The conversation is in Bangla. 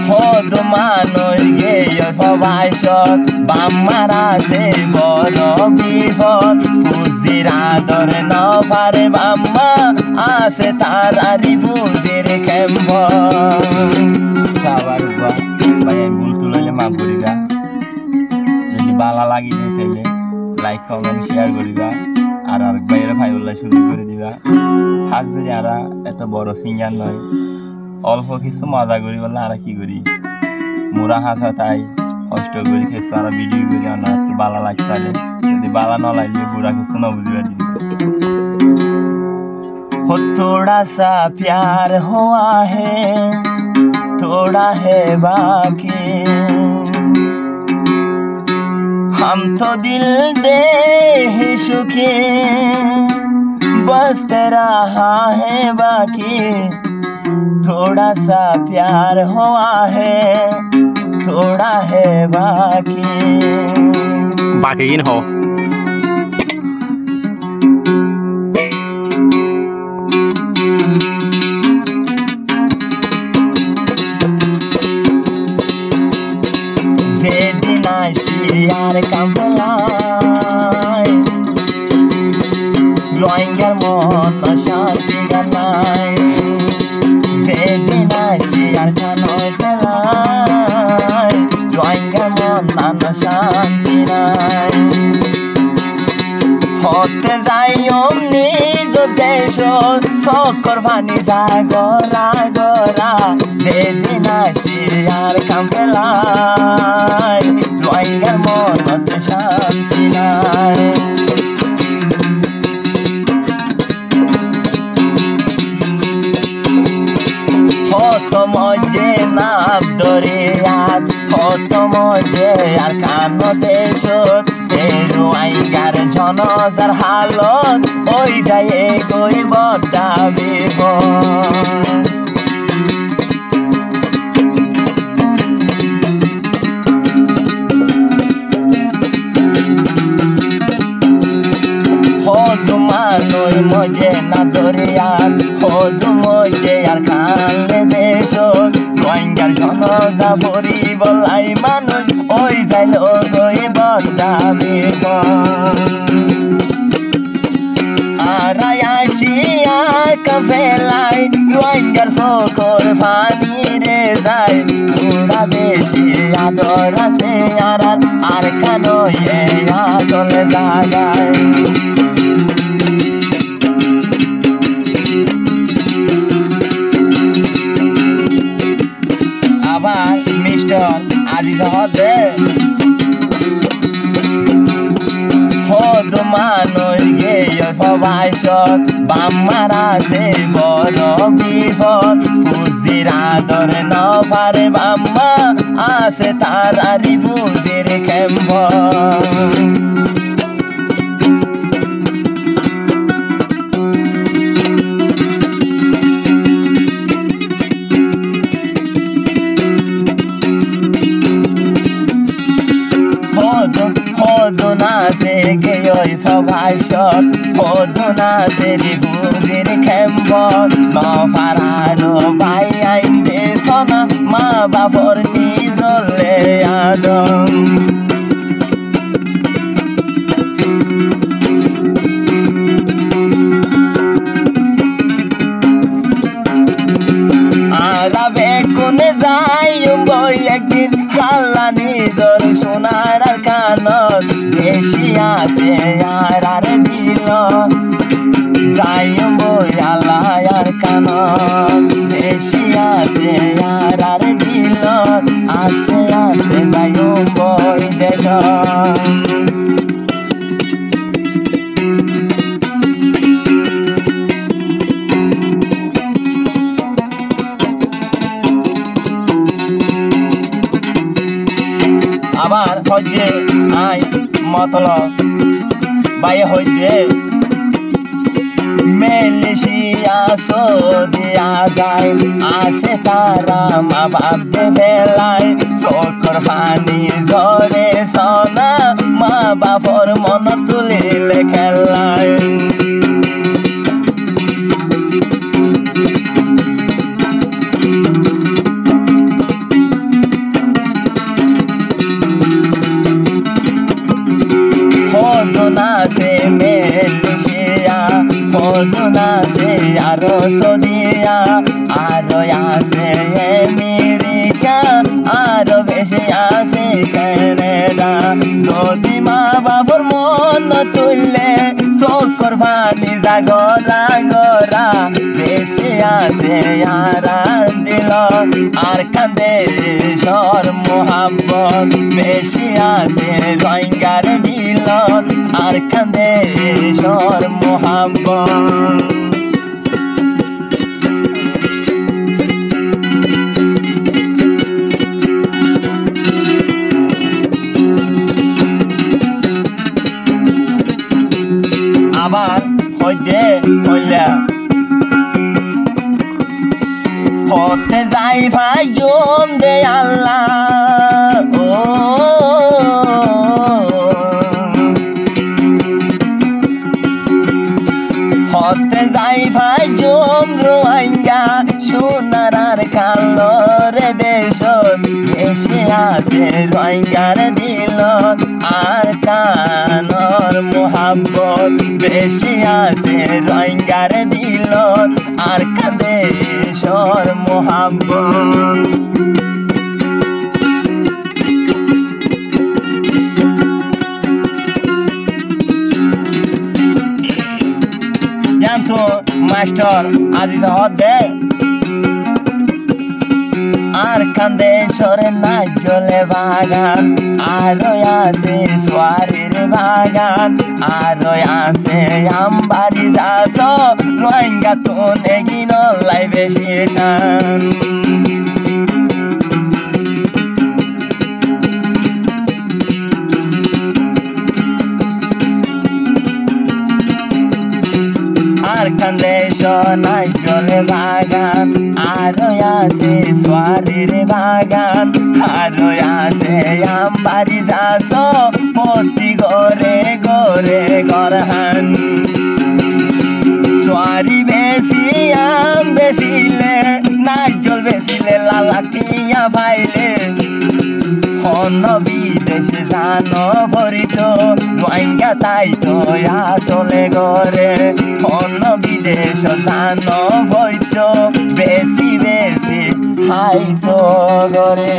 হদু মানুষ গেয় সবাইসত বাম্মার আছে বড় বিপদ ফুজির আদর না পারে বাম্মা আছে তারারি ফুজির কেম্ব সবার ভাই আমি ভুল তুলাইলে মাফ করিবা যদি বালা লাগি দেয় তাইলে লাইক কমেন্ট শেয়ার করিবা আর আরেক ভাইয়ের ভাই বললে সুযোগ করে দিবা হাত ধরে আর এত বড় সিঙ্গার নয় অল্প কিছু মজা করি বললে আর কি করি মোরা হাসা তাই কষ্ট করি কিছু আর ভিডিও করি না একটু বালা লাগতে যদি বালা না লাগলে বুড়া কিছু না বুঝিবা দিবি हो थोड़ा सा प्यार हुआ है थोड़ा है बाकी हम तो दिल दे ही सुखी बस रहा है बाकी थोड़ा सा प्यार हुआ है थोड़ा है बाकी बाकी इन हो আর কামলাই রোহিঙ্গার মন শান্তি গানাই যেদিন আসি আর কানয় ফেলাই রোহিঙ্গার মন নান শান্তি নাই হতে যাই নিজ দেশ চক্কর ভানি যায় গরা গরা যেদিন আসি আর কাম ফেলাই রোহিঙ্গার মনতে শান্তি নাই হত মজে নাম দরিয়াত হত মজে আর কান দেশত রোহিঙ্গার জনজার হালত ওই যায় গই বদাবিব হদু মানুষ মজে না দরিয়াত হদু মজে আর কানে দেশ রোহিঙ্গার জনজা ভরি বলাই মানুষ ওই যাইল গই বদাবিব আর আসিয়া কাফেলাই রোহিঙ্গার চোখর পানি রে যায় তোরা বেশি আদর আছে আর কানো আসলে জাগায় আবার মিস্টার আজিজ হতে হদু মানুষ গেয় সবাইসত বাম্মার আছে বড় বিপদ ফুজির আদর না পারে বাম্মা আছে তারারি ফুজির কেম্ব হদু না সে গেয় সবাইসত হদু না সে বুঝির খেম্ব নফারানো ভাই আইন দেশ না মা বাপর নিজলে আদম আরাবে কোনে যাই বই একদিন কাল্লা নিজর সোনার আর কানত বেশি আছে আর দিল যাই বই আল্লাহ আর কানত বেশি আছে আর দিল আস্তে আস্তে যাই বই দেশ আবার হইতে আই মতলব বাইরে হইতে মেলেশিয়া সৌদিয়া যায় আছে তারা মা বাপ বেলায় চোখর পানি ঝরে সোনা মা বাপর মন তুলিলে খেলায় নিজা গরা গরা বেশি আছে আর দিল আর কাঁদে সর মোহাব্বত বেশি আছে রোহিঙ্গার দিল আর কাঁদে সর মোহাব্বত আবার হইতে হইলে হতে যাই ভাই জম দে আল্লাহ ও হতে যাই ভাই জম রোহিঙ্গা সোনার আর কালো রে দেশ বেশি আছে রোহিঙ্গার দিল আর কানর মোহাব্বত বেশি আছে রোহিঙ্গার দিল আর কাঁদে সর মোহাব্বত জানতো মাস্টার আজি তো দে আর কান্দে সরে না জলে বাগান আরো আছে সোয়ারের বাগান আরো আছে আমবাড়ি যাস রোহিঙ্গা তো নেগিন লাইবে সেটান আর কান্দে সোনাই জলে বাগান আরো আছে সোয়ারের বাগান আরো আছে আমবাড়ি যাস প্রতি গরে গরে গরহান সোয়ারি বেশি আম বেশিলে নাই জল বেশিলে লালাকিয়া পাইলে হন বিদেশে জানো ভরিত রোহিঙ্গা তাই তো আসলে গরে হন বিদেশ জানো ভরিত বেশি বেশি হাই তো গরে।